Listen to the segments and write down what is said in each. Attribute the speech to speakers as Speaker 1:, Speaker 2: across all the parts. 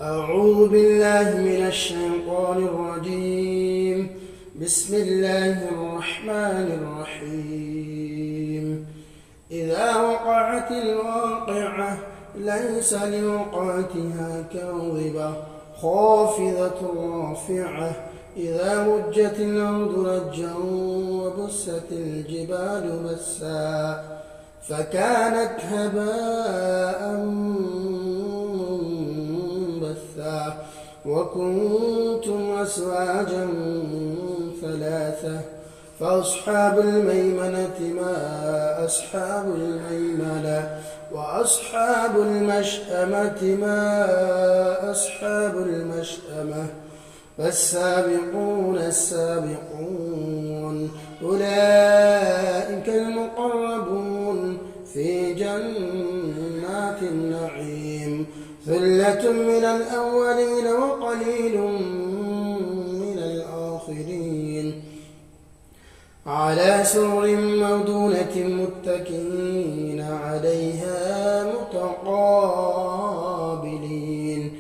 Speaker 1: أعوذ بالله من الشيطان الرجيم. بسم الله الرحمن الرحيم. إذا وقعت الواقعة ليس لوقعتها كاذبة خافضة رافعة. إذا رجت الأرض رجا وبست الجبال بسا فكانت هباء منبثا وكنتم أزواجا ثلاثة فأصحاب الميمنة ما أصحاب الميمنة وأصحاب المشأمة ما أصحاب المشأمة فالسابقون السابقون أولئك المقربون في جنات النعيم ثلة من الأولين وقليل من الآخرين على سرر موضونة متكئين عليها متقابلين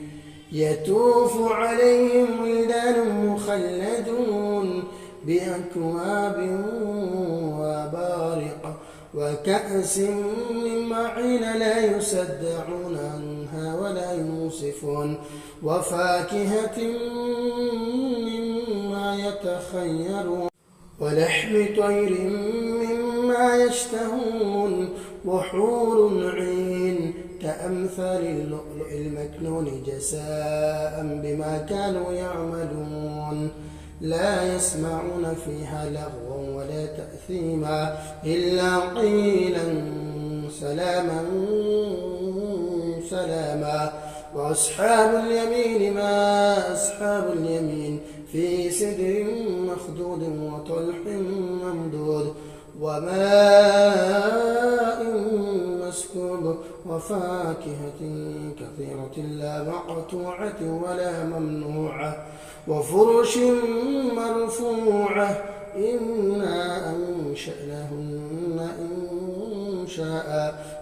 Speaker 1: يطوف عليهم ولدان مخلدون بأكواب وبارق وكأس من معين لا يصدعون عنها ولا ينصفون وفاكهة مما يتخيرون ولحم طير مما يشتهون وحور عين كأمثال اللؤلؤ المكنون جزاء بما كانوا يعملون لا يسمعون فيها لغوا ولا تأثيما إلا قيلا سلاما سلاما وأصحاب اليمين ما أصحاب اليمين في سدر مخدود وطلح ممدود وماء مسكوب وفاكهة كثيرة لا مقطوعة ولا ممنوعة وفرش مرفوعة إنا أنشأناهن إنشاء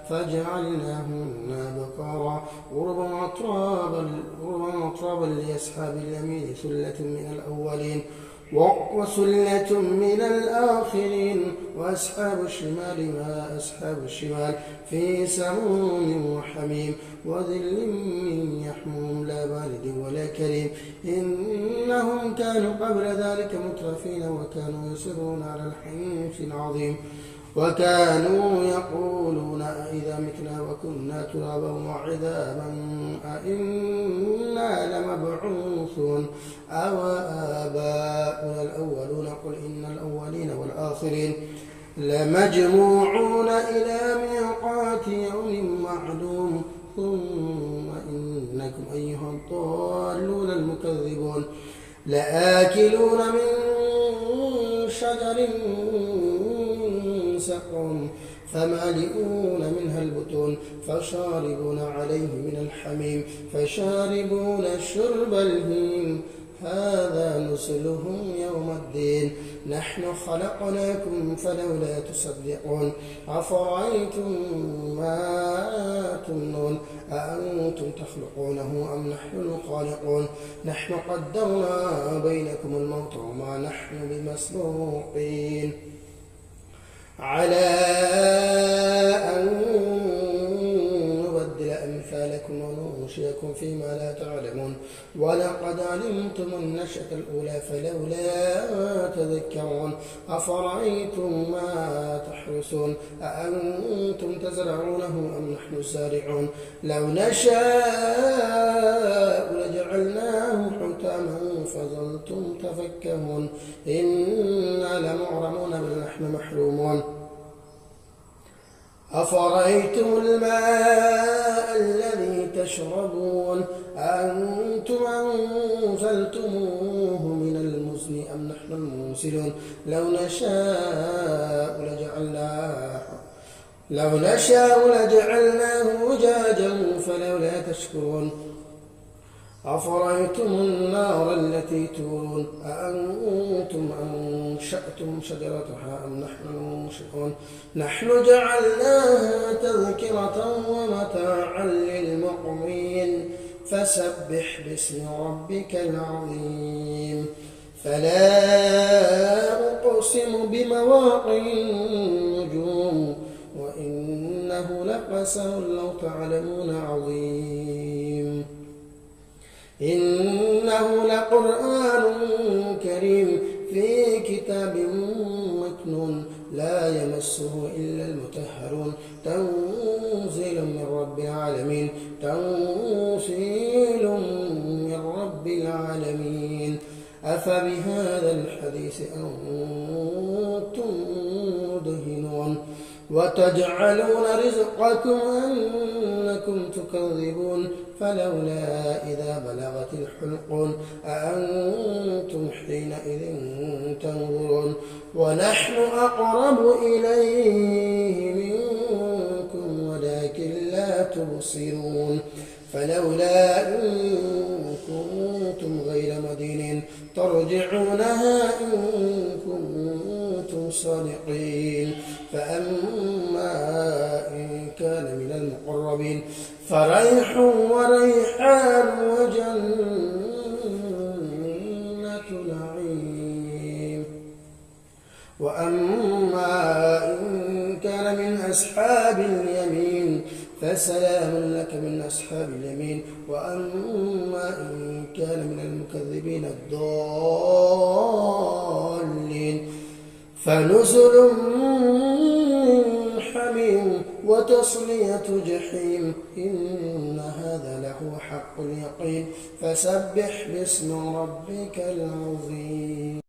Speaker 1: فجعلناهن بقرا غربا أترابا لأصحاب اليمين ثلة من الأولين وسلة من الآخرين وأصحاب الشمال ما أصحاب الشمال في سموم وحميم وظل من يحموم لا بارد ولا كريم إنهم كانوا قبل ذلك مترفين وكانوا يصرون على الحنث العظيم وكانوا يقولون أئذا متنا وكنا ترابا وعظاما أئنا لمبعوثون أو آباؤنا الأولون قل إن الأولين والآخرين لمجموعون إلى ميقات يوم معلوم ثم إنكم أيها الضالون المكذبون لآكلون من شجر سقم فمالئون منها البطون فشاربون عليه من الحميم فشاربون شرب الهيم هذا نزلهم يوم الدين نحن خلقناكم فلولا تصدقون أفرأيتم ما تمنون أأنتم تخلقونه أم نحن الخالقون نحن قدرنا بينكم الموت وما نحن بمسبوقين على أن نبدل أمثالكم وننشئكم فيما لا تعلمون ولقد علمتم النشأة الأولى فلولا تذكرون أفرأيتم ما تحرسون أأنتم تزرعونه أم نحن الزارعون لو نشاء لجعلناه حطاما فظلتم تفكهون إنا لمغرمون بل نحن محرومون أفرأيتم الماء الذي تشربون أأنتم أنزلتموه من المزن أم نحن المنزلون لو نشاء لجعلناه أجاجا فلولا تشكرون أفرأيتم النار التي تورون أأنتم أنشأتم شجرتها أم نحن المنشئون نحن جعلناها تذكرة ومتاعا للمقوين فسبح باسم ربك العظيم فلا أقسم بمواقع النجوم وإنه لقسم لو تعلمون عظيم إنه لقرآن كريم في كتاب مكنون لا يمسه إلا المطهرون تنزيل من رب العالمين تنزيل من رب العالمين أفبهذا الحديث أنتم مدهنون وتجعلون رزقكم أنكم تكذبون فلولا إذا بلغت الحلقون أأنتم حينئذ تنظرون ونحن أقرب إليه منكم ولكن لا تبصرون فلولا إن كنتم غير مدينين ترجعونها إن كنتم صادقين فأما إن كان من المقربين فريح وريحان وجنة نعيم وأما إن كان من أصحاب اليمين فسلام لك من أصحاب اليمين وأما إن كان من المكذبين الضالين فنزل من حميم وتصلية جحيم إن هذا له حق اليقين فسبح باسم ربك العظيم.